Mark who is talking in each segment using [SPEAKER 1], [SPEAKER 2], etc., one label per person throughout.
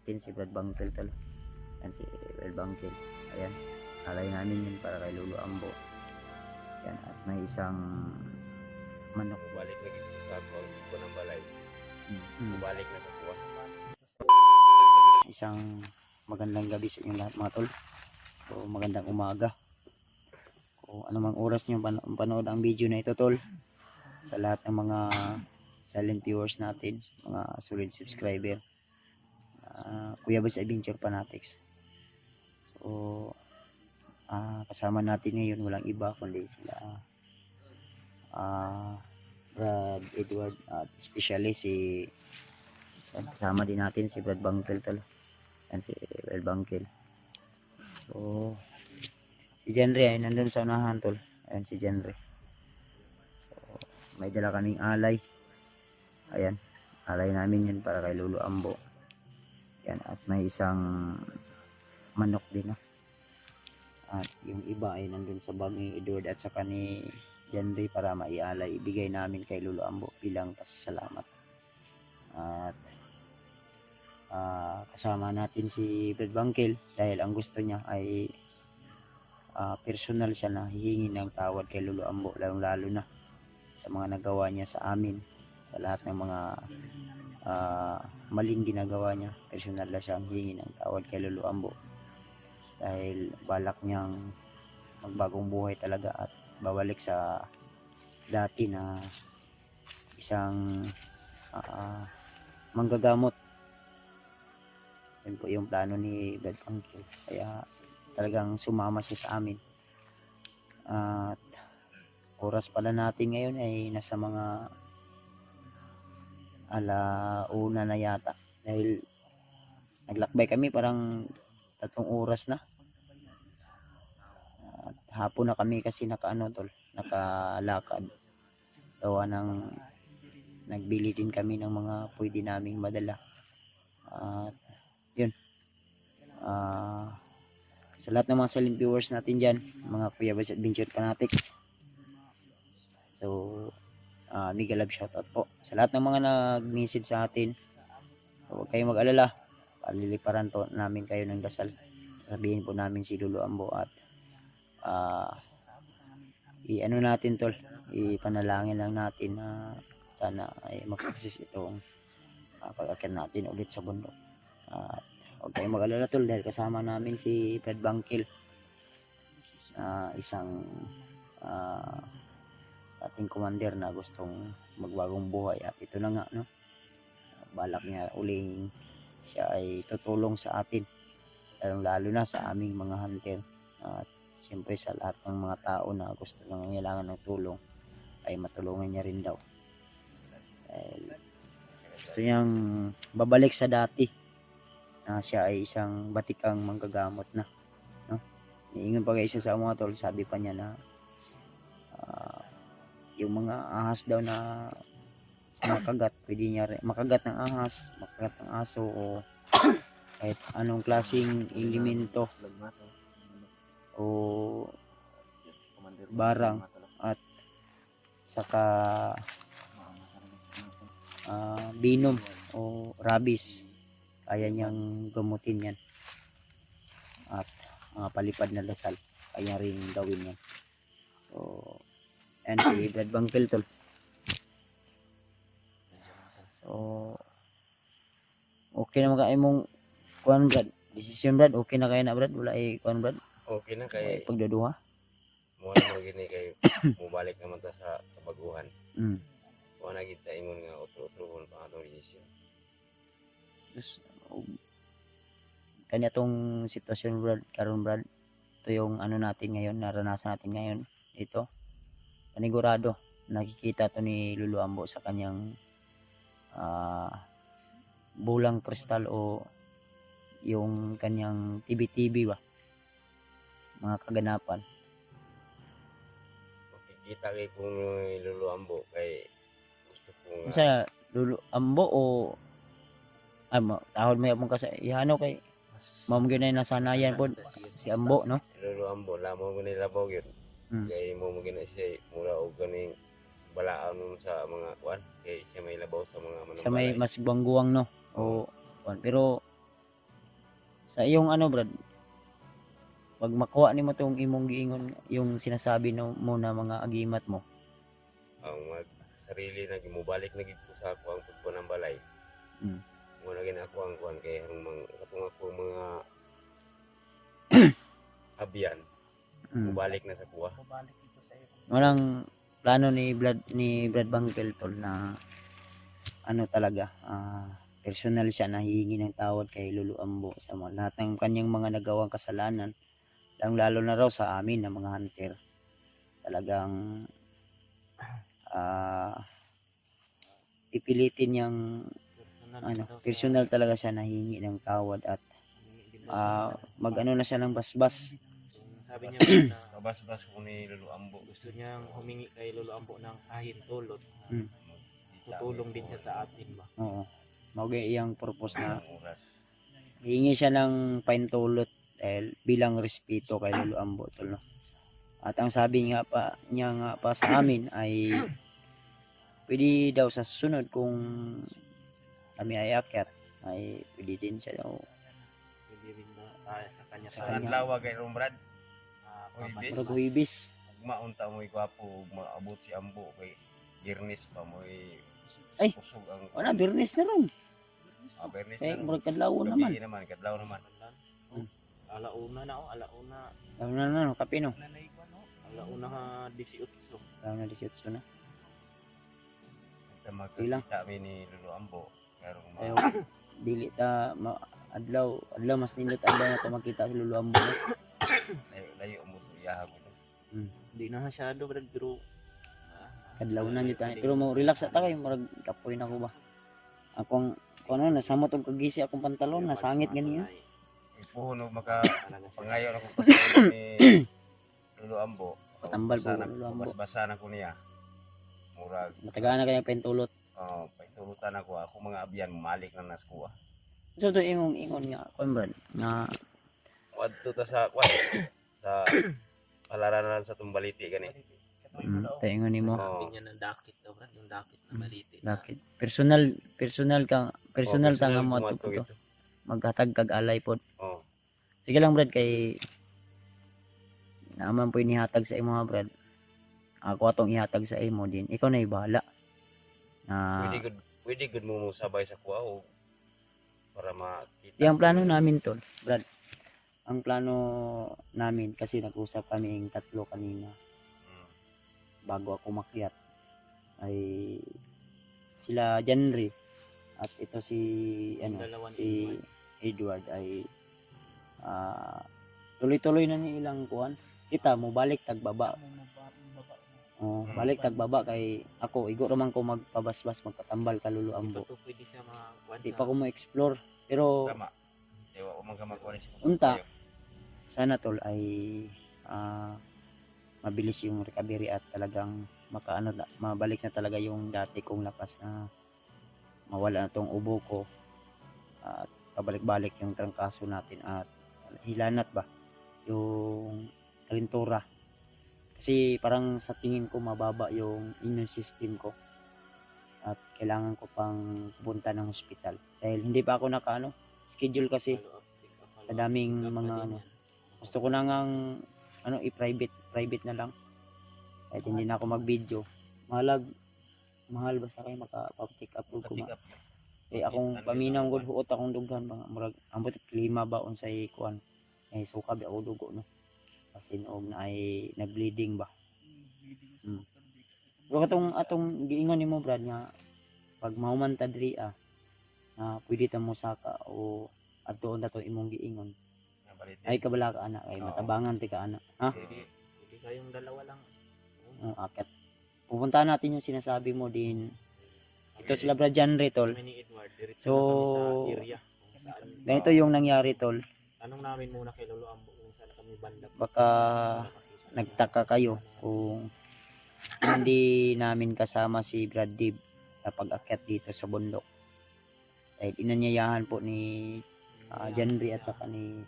[SPEAKER 1] natin si Brad Bangkel tol. Yan si Brad Bangkel. Ayan. Alay namin yun para kay Lolo Ambo. Yan. At may isang manok.
[SPEAKER 2] Balik lagi sa ko ng balay. Balik na sa kuha.
[SPEAKER 1] Isang magandang gabi sa inyo lahat mga tol. So magandang umaga. Kung anumang oras nyo panood ang video na ito tol. Sa lahat ng mga silent viewers natin, mga solid subscriber. Kuya Bas Adventure Fanatics. So kasama natin ngayon walang iba kundi sila Brad Edward at especially kasama din natin si Brad Bangkel tol. Yan si Brad Bangkel. So si Jenry ay nandun sa unahan tol. Ayan si Jenry. So may dala kaming alay. Ayan, alay namin yun para kay Lolo Ambo. Yan, at may isang manok din at yung iba ay nandun sa bag ni Edward at saka ni Jenry para maialay, ibigay namin kay Lolo Ambo bilang pasasalamat. At kasama natin si Brad Bangkel dahil ang gusto niya ay personal siya na hihingi ng tawad kay Lolo Ambo, lalo na sa mga nagawa niya sa amin, sa lahat ng mga maling ginagawa niya. Personal na siyang hihingi ng tawad kay Lolo Ambo dahil balak niyang magbagong buhay talaga at babalik sa dati na isang manggagamot. Yan po yung plano ni Brad Bangkel, kaya talagang sumama siya sa amin. At oras pala natin ngayon ay nasa mga alauna na yata dahil naglakbay kami parang 3 oras na. At hapon na kami kasi nakalakad gawa ng nagbili din kami ng mga pwede naming madala. At yun, sa lahat ng mga silent viewers natin dyan, mga Kuya Bas Adventure Fanatics, so mega love shoutout po sa lahat ng mga nag-message sa atin. So, huwag kayong mag-alala, paliliparan po namin kayo ng dasal. Sasabihin po namin si Lolo Ambo at i-ano natin tol, ipanalangin lang natin na sana ay mag-success itong pag-akyat natin ulit sa bundok. Huwag kayong mag-alala tol dahil kasama namin si Brad Bangkel, isang ating commander na gustong magbagong buhay. At ito na nga, balak niya uling siya ay tutulong sa atin, lalo na sa aming mga hunter. At siyempre sa lahat ng mga tao na gusto nangangailangan ng tulong ay matulungan niya rin daw. Dahil gusto niyang babalik sa dati na siya ay isang batikang manggagamot na, niingon pa guys sa mga tol, sabi pa niya na yung mga ahas daw na makagat, pwede niya rin makagat ng ahas, makagat ng aso o kahit anong klaseng elemento o barang. At saka binom o rabies, kaya niyang gamutin yan. At mga palipad na dasal kaya rin gawin yan. So and si Brad Bangkel tol. So okay na mga imong kuan Brad, decision Brad, okay na kaya na Brad, wala ay kuan Brad,
[SPEAKER 2] Okay na kay
[SPEAKER 1] pagduduha
[SPEAKER 2] mo na gini kay mubalik naman ta sa baguhan. Mo na kita ingon nga utro-utro pa atong decision.
[SPEAKER 1] Kanya tong sitwasyon Brad karon Brad, ito yung ano natin ngayon, naranasan natin ngayon. Ito panigurado nakikita to ni Lolo Ambo sa kanyang bulang kristal o yung kanyang TV ba, mga kaganapan.
[SPEAKER 2] Makikita kay kung Lolo Ambo kay gusto ko nga
[SPEAKER 1] Sa Lolo Ambo o tahod may apong kasi ihano kay ma'am gyud na nasanayan po si Ambo, no?
[SPEAKER 2] si Lolo Ambo lamo mo nila bogit. Kay mo gina siya mura og ganing balaon nun sa mga kuan kay siya may labaw sa mga manang
[SPEAKER 1] Siya may mas guwang-guwang, no? O kuan, pero Sa iyong ano brad, pag makuha nimo tong imong giingon, yung sinasabi no, mo na mga agimat mo.
[SPEAKER 2] Ang mag sarili na gimubalik na gid ko sa ako ang pagkuha ng balay.
[SPEAKER 1] Mm.
[SPEAKER 2] Muna gina ako ang kuan kay ang mga katong ako mga abyan
[SPEAKER 1] Mm.
[SPEAKER 2] mubalik na sa kuha.
[SPEAKER 1] Walang plano ni Brad Bangkel tol na ano talaga, personal siya na hihingi ng tawad kay Lolo Ambo sa mga lahat ng kanyang mga nagawang kasalanan, lalo na raw sa amin na mga hunter. Talagang pipilitin niyang personal talaga siya na hihingi ng tawad at mag-ano na siya ng basbas.
[SPEAKER 3] Sabi niya na
[SPEAKER 2] Kabas-bas ko ni Lolo Ambo.
[SPEAKER 3] gusto niyang humingi kay Lolo Ambo ng kahit tulot.
[SPEAKER 1] Mm.
[SPEAKER 3] Tutulong din siya sa atin ba.
[SPEAKER 1] Oo. Magay iyang purpose na
[SPEAKER 2] Ang oras.
[SPEAKER 1] hihingi siya ng paintulot dahil bilang respeto kay Lolo Ambo tol, no? At ang sabi nga pa niya nga pa sa amin ay pwede daw sa susunod kung kami ay akyat ay pwede din siya daw
[SPEAKER 3] Pwede rin na sa kanya
[SPEAKER 1] Sa
[SPEAKER 2] Sa
[SPEAKER 1] kanya.
[SPEAKER 2] adlaw kay Rombrad.
[SPEAKER 3] pabas-
[SPEAKER 1] murag huibis.
[SPEAKER 2] Maunta mo gwapo ug maabot si Ambo kay Girnis pa mo
[SPEAKER 1] Ay!
[SPEAKER 2] kusog ang
[SPEAKER 1] Wala, birnis na ron.
[SPEAKER 2] Bernis
[SPEAKER 1] Kaya
[SPEAKER 2] na
[SPEAKER 1] murag kadlaw naman.
[SPEAKER 2] Gabi naman, kadlaw naman.
[SPEAKER 3] Alauna na oh, alauna.
[SPEAKER 1] Lalo na no, kape no.
[SPEAKER 3] Alauna ha 18.
[SPEAKER 1] Lalo na 18 na.
[SPEAKER 2] Kita
[SPEAKER 1] Ilang?
[SPEAKER 2] magkita mi ni Lolo Ambo. Karong
[SPEAKER 1] Pero dili ta adlaw mas nindot adlaw na to makita si Lolo Ambo.
[SPEAKER 2] layo mo to iyaha mo.
[SPEAKER 3] Hindi na masyado brad pero
[SPEAKER 1] Kadlaw na nito. Pero mo relax ta kay murag kapoy na ko ba. Akong ano nasamot og kagisi akong pantalon nasangit ganiya.
[SPEAKER 2] Ipuhon og maka
[SPEAKER 3] Talaga siya.
[SPEAKER 2] pangayo na ko pasalo ni Lolo Ambo.
[SPEAKER 1] Patambal po,
[SPEAKER 2] Basa na-
[SPEAKER 1] Lolo Ambo.
[SPEAKER 2] Basa na ko niya. Murag
[SPEAKER 1] Matagaan na kaya paintulot.
[SPEAKER 2] paitulutan ako mga abyan malik na nas kuha.
[SPEAKER 1] So to ingon nga konbrad nga
[SPEAKER 2] Wadto ta sa sa palaranan sa Tumbaliti gani.
[SPEAKER 1] taingon nimo.
[SPEAKER 2] Oo.
[SPEAKER 3] Sabi niya ng dakit daw brad, yung dakit na maliti.
[SPEAKER 1] Bakit? Personal ta nga mo
[SPEAKER 2] kumato
[SPEAKER 1] to.
[SPEAKER 2] ito.
[SPEAKER 1] Maghatag kag alay pod.
[SPEAKER 2] Oo.
[SPEAKER 1] Sige lang brad kay naman po inihatag sa imo mga brad. Ako atong ihatag sa imo din. Ikaw na ibahala. Na
[SPEAKER 2] Pwede good mo sabay sa kuha o para makita.
[SPEAKER 1] yung plano namin to, brad. Ang plano namin kasi nag-usap kaming tatlo kanina
[SPEAKER 2] Mm.
[SPEAKER 1] bago ako makyat ay sila Janry at ito si
[SPEAKER 3] Dalawa ni
[SPEAKER 1] si Edward ay tuloy-tuloy na ni ilang kuan. Kita mo balik tagbaba. Balik tagbaba kay ako igo raman ko magpabasbas magpatambal ka Lolo
[SPEAKER 3] Hindi pa
[SPEAKER 1] Ambo.
[SPEAKER 3] to pwede siya makakuan
[SPEAKER 1] Di
[SPEAKER 3] sa-
[SPEAKER 1] pa ko mo explore pero
[SPEAKER 2] Tama. Diwa ko man ka makuha ni
[SPEAKER 1] Unta. sana tol ay mabilis yung recovery at talagang mabalik na talaga yung dati kong lakas na mawala na tong ubo ko at pabalik-balik yung trangkaso natin at hilanat ba yung kalintura kasi parang sa tingin ko mababa yung immune system ko at kailangan ko pang punta ng hospital dahil hindi pa ako schedule kasi
[SPEAKER 3] follow-up, check-up,
[SPEAKER 1] sa daming
[SPEAKER 3] follow-up
[SPEAKER 1] mga
[SPEAKER 3] pa din
[SPEAKER 1] ano.
[SPEAKER 3] yan.
[SPEAKER 1] Gusto ko na ngang i-private na lang. Kahit hindi na ako mag-video. Mahal basta kayo maka-check up ko kuma. Eh akong paminaw gud huot akong dughan mga murag ambot 5 ba unsay kuan. Eh suka bi ako dugo no. Kasi noog na ay nag-bleeding ba. Pero atong giingon nimo brad nga pag mahuman ta diri na pwede ta mo saka o adto na to imong giingon. Ay kabala ka anak ay
[SPEAKER 2] Oo.
[SPEAKER 1] matabangan ti ka anak. Ha?
[SPEAKER 3] Pwede kayong dalawa lang.
[SPEAKER 1] Akat. Pupuntahan natin yung sinasabi mo din. Ito sila Brad Janry tol.
[SPEAKER 3] Kami ni Edward, diretso
[SPEAKER 1] So,
[SPEAKER 3] na kami sa area kung saan.
[SPEAKER 1] Ganito yung nangyari tol.
[SPEAKER 3] Tanong namin muna kay Lolo Ambo kung saan kami banda.
[SPEAKER 1] Baka nagtaka kayo kung hindi namin kasama si Brad Dib sa pag-akyat dito sa bundok. Dahil inanyayahan po ni Janry at saka ni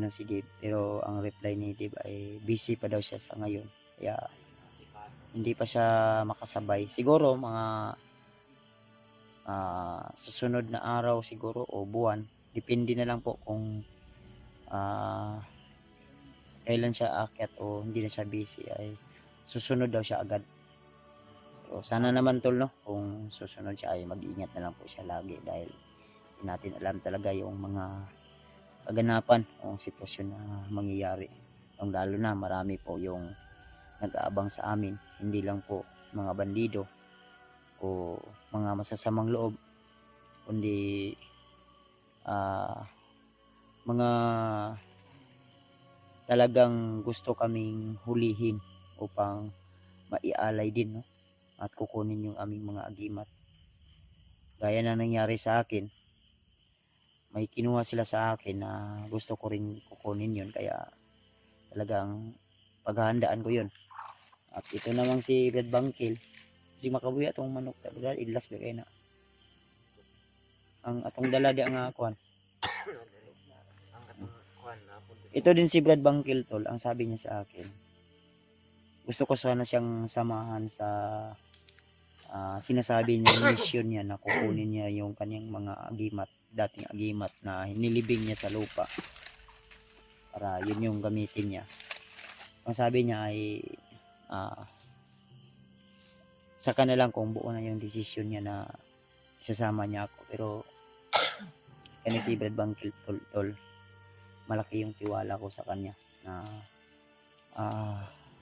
[SPEAKER 1] si Dib. Pero ang reply ni Dib ay busy pa daw siya sa ngayon. Kaya hindi pa siya makasabay. Siguro mga susunod na araw siguro o buwan depende na lang po kung kailan siya aakyat o hindi na siya busy, ay susunod daw siya agad. So, sana naman tol, no, kung susunod siya ay mag-iingat na lang po siya lagi, dahil hindi natin alam talaga yung mga kaganapan o sitwasyon na mangyayari. Lalo na marami po yung nag-aabang sa amin, hindi lang po mga bandido o mga masasamang loob, kundi mga talagang gusto kaming hulihin upang maialay din, no, at kukunin yung aming mga agimat. Gaya na nangyari sa akin, may kinuha sila sa akin na gusto ko rin kukunin yun, kaya talagang paghahandaan ko yun. At ito namang si Brad Bangkil, si makabuya atong manok talaga, idlas ba kayo na ang atong dala di ang akuan.
[SPEAKER 3] Ang katong kuan na po.
[SPEAKER 1] Ito din si Brad Bangkil tol, ang sabi niya sa akin, gusto ko sana siyang samahan sa sinasabi niya mission niya na kukunin niya yung kanyang mga agimat, dating agimat na hinilibing niya sa lupa, para yun yung gamitin niya. Ang sabi niya ay saka na lang kung buo na yung desisyon niya na isasama niya ako. Pero kani si Brad Bangkil tol, malaki yung tiwala ko sa kanya na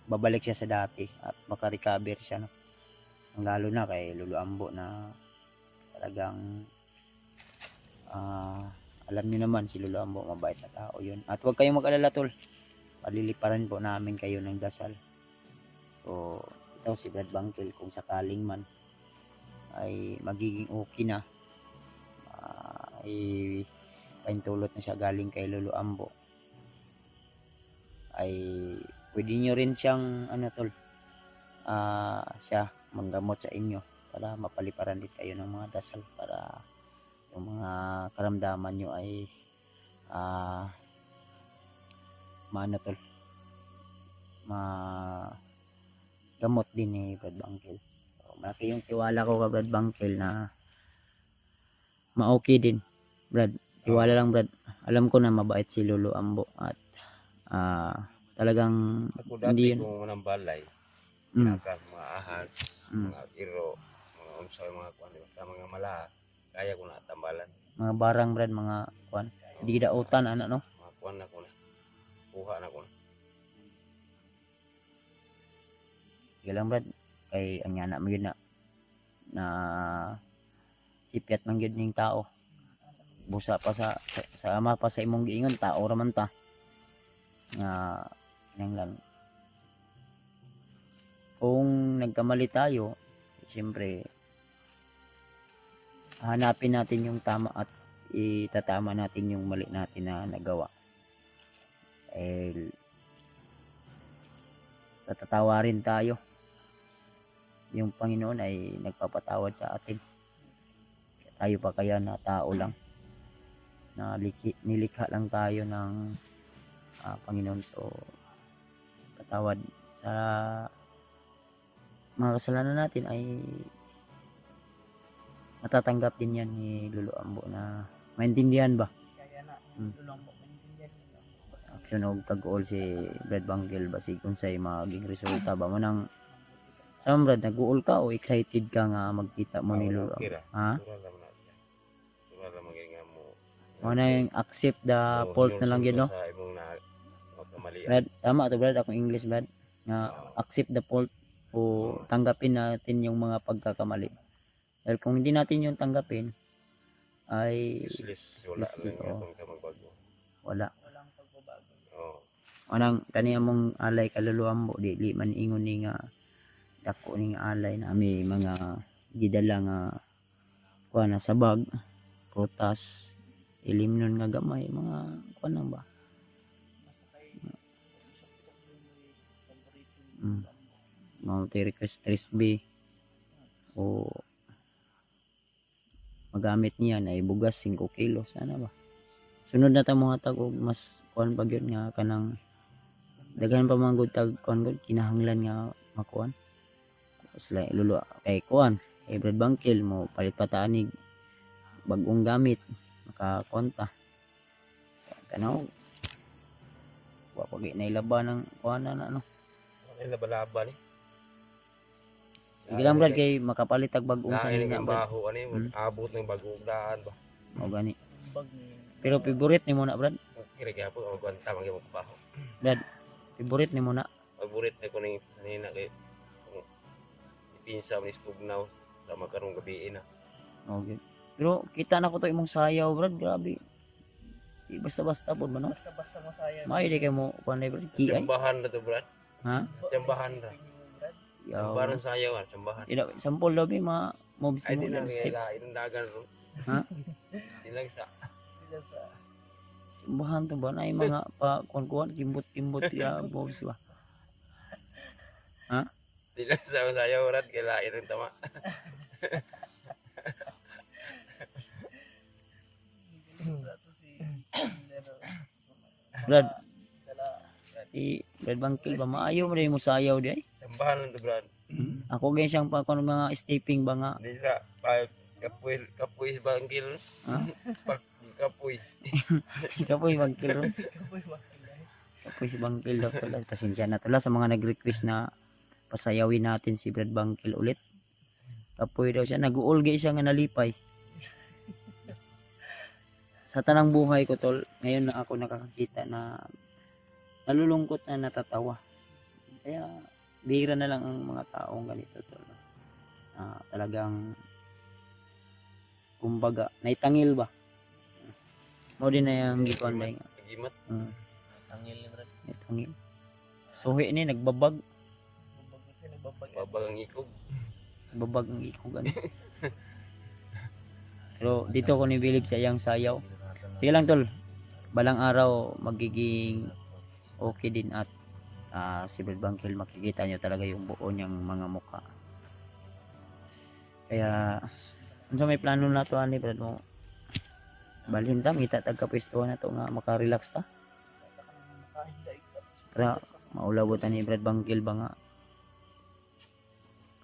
[SPEAKER 1] babalik siya sa dati at makarecover siya, no? Lalo na kay Lolo Ambo na talagang alam niyo naman si Lolo Ambo, mabait na tao yun. At huwag kayong mag-alala tol, paliliparan po namin kayo ng dasal. So ito si Brad Bangkil, kung sakaling man ay magiging okay na, ay paintulot na siya galing kay Lolo Ambo, ay pwede nyo rin siyang tol, siya manggamot sa inyo para mapaliparan din kayo ng mga dasal, para yung mga karamdaman nyo ay tol, gamot din ni Brad Bangkil. So, malaki yung tiwala ko kay Brad Bangkil na ma-okay din. Brad, tiwala lang Brad, alam ko na mabait si Lolo Ambo at talagang
[SPEAKER 2] Ako
[SPEAKER 1] hindi
[SPEAKER 2] dati
[SPEAKER 1] yun.
[SPEAKER 2] kung unang balay,
[SPEAKER 1] Mm.
[SPEAKER 2] mga ahas, mga iro, mga unsoy, mga kuan, sa mga mala, kaya ko na tambalan.
[SPEAKER 1] Mga barang Brad, mga kwan, hindi dautan no.
[SPEAKER 2] Mga kuan na ko na. Kuha na ko na.
[SPEAKER 1] Sige lang Brad, kay ang yana mo yun na sipiat man yun ng tao, busa pa sa ama pa sa imong giingon, tao raman ta nga nang lang. Kung nagkamali tayo, siyempre hanapin natin yung tama at itatama natin yung mali natin na nagawa. Tatatawarin tayo. Yung Panginoon ay nagpapatawad sa atin. Tayo pa kaya na tao lang, na nilikha lang tayo ng Panginoon. So patawad sa mga kasalanan natin ay matatanggap din yan ni Lolo Ambo, na maintindihan ba?
[SPEAKER 3] Kaya na Lolo Ambo maintindihan.
[SPEAKER 1] Action og tag-all si Brad Bangkil basig unsay maging resulta ba manang sama Brad, nag-uol ka o excited ka nga magkita mo ni Lolo Ambo? Ha?
[SPEAKER 2] Tura lang maging nga mo.
[SPEAKER 1] Mo na yung accept the fault na lang yun, no?
[SPEAKER 2] Sa imong na kamalian.
[SPEAKER 1] Brad, tama to Brad, akong English Brad, nga accept the fault o tanggapin natin yung mga pagkakamali. Dahil kung hindi natin yung tanggapin ay
[SPEAKER 2] Wala
[SPEAKER 1] useless,
[SPEAKER 2] lang
[SPEAKER 1] oo.
[SPEAKER 2] itong kamagbago.
[SPEAKER 1] walang
[SPEAKER 3] pagbabago.
[SPEAKER 2] Oo.
[SPEAKER 1] anang kaniya mong alay ka Lolo Ambo, dili man ingon ni nga dako ning alay na may mga gidala nga kuha na sa bag, prutas, ilimnon nga gamay, mga kuha nang ba. Request 3B o magamit niya na ibugas 5 kilo, sana ba sunod na ta mga tag og mas kuan pa gyud nga kanang daghan pa mga good tag kuan good kinahanglan nga makuan. Tapos Lolo kay kuan kay Brad Bangkil mo palit patanig bagong gamit makakonta Tanaw. Wa pagi na ilaban ng kuana na ano.
[SPEAKER 2] Ay labalaba ni.
[SPEAKER 1] Sige lang brad kay makapalit og bag-ong sa
[SPEAKER 2] Lain
[SPEAKER 1] niya
[SPEAKER 2] ang
[SPEAKER 1] brad.
[SPEAKER 2] baho ani abot ng bagong daan ba.
[SPEAKER 1] O gani.
[SPEAKER 3] Bag ni
[SPEAKER 1] Pero favorite ni mo na brad.
[SPEAKER 2] Kira gyapon ang kwanta man gyapon baho.
[SPEAKER 1] Brad, favorite ni mo na.
[SPEAKER 2] Favorite na ko ning sanina kay ipinsa ni stugnaw sa makarong gabi na.
[SPEAKER 1] Okay. Pero kita na ko to imong sayaw brad, grabe. Di basta-basta pod man no.
[SPEAKER 3] basta-basta masaya.
[SPEAKER 1] May di kay mo kuan brad, kiay.
[SPEAKER 2] Tsambahan na to brad.
[SPEAKER 1] Ha?
[SPEAKER 2] Tsambahan na.
[SPEAKER 1] Yaw.
[SPEAKER 2] Tsambahan sayaw ah, tsambahan.
[SPEAKER 1] Ila sampol daw bi ma mobs
[SPEAKER 2] Ay
[SPEAKER 1] mo
[SPEAKER 2] di lang
[SPEAKER 1] na step.
[SPEAKER 2] kaya itong dagan ro.
[SPEAKER 1] Ha?
[SPEAKER 2] Di lang sa
[SPEAKER 3] Sila sa
[SPEAKER 1] Simbahan to ba na ay mga pa kuan kimbot-kimbot ya mobs ba.
[SPEAKER 2] di lang sa sayaw rat kay lain ang tama.
[SPEAKER 3] to si
[SPEAKER 1] Brad,
[SPEAKER 3] Dala.
[SPEAKER 1] si Brad Bangkil ba maayo mo rin mo sayaw di ay.
[SPEAKER 2] Tsambahan lang to brad.
[SPEAKER 1] Ako ganyan siyang pa kuan mga stepping ba nga.
[SPEAKER 2] Di sa kapuy bangkil.
[SPEAKER 1] Ha?
[SPEAKER 2] Pak kapuy.
[SPEAKER 1] Kapoy Bangkil ron.
[SPEAKER 3] Kapoy makilay.
[SPEAKER 1] Kapoy si Bangkil daw pala. Pasensya na tula sa mga nag-request na pasayawin natin si Brad Bangkil ulit. Kapoy daw siya, nag-uulgi siya nga nalipay. Sa tanang buhay ko tol, ngayon na ako nakakakita na nalulungkot na natatawa. Kaya bihira na lang ang mga taong ganito tol. Talagang kumbaga, naitangil ba? Mo din na yung gikuan ba nga.
[SPEAKER 2] Gimat.
[SPEAKER 3] Tangil ni Brad.
[SPEAKER 1] Naitangil. Suhi ni, nagbabag.
[SPEAKER 3] Bag kasi nagbabag.
[SPEAKER 2] Babagang ikog.
[SPEAKER 1] Babag ng ikugan. Pero dito ko nibilib sa iyang sayaw. Sige lang tol. Balang araw magiging okay din at si Brad Bangkil makikita nyo talaga yung buo niyang mga mukha. Kaya ano may plano na to ani Brad mo? Balhin ta kita tagkapwestuhan na to nga makarelax ta. Para maulabotan ni Brad Bangkil ba nga.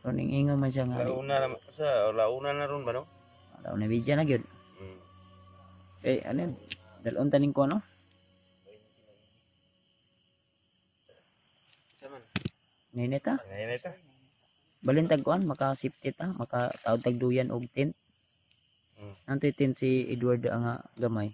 [SPEAKER 1] Pero ingon man siya nga.
[SPEAKER 2] Launa na ron ba no?
[SPEAKER 1] Daw na video na gyud. Eh ano? Dalon taning ko ano?
[SPEAKER 2] Saman.
[SPEAKER 1] Ninita.
[SPEAKER 2] Ngayon ito.
[SPEAKER 1] Balhin tag kuan maka safety ta, maka taod tag duyan og tent. Nantoy tent si Edward nga gamay.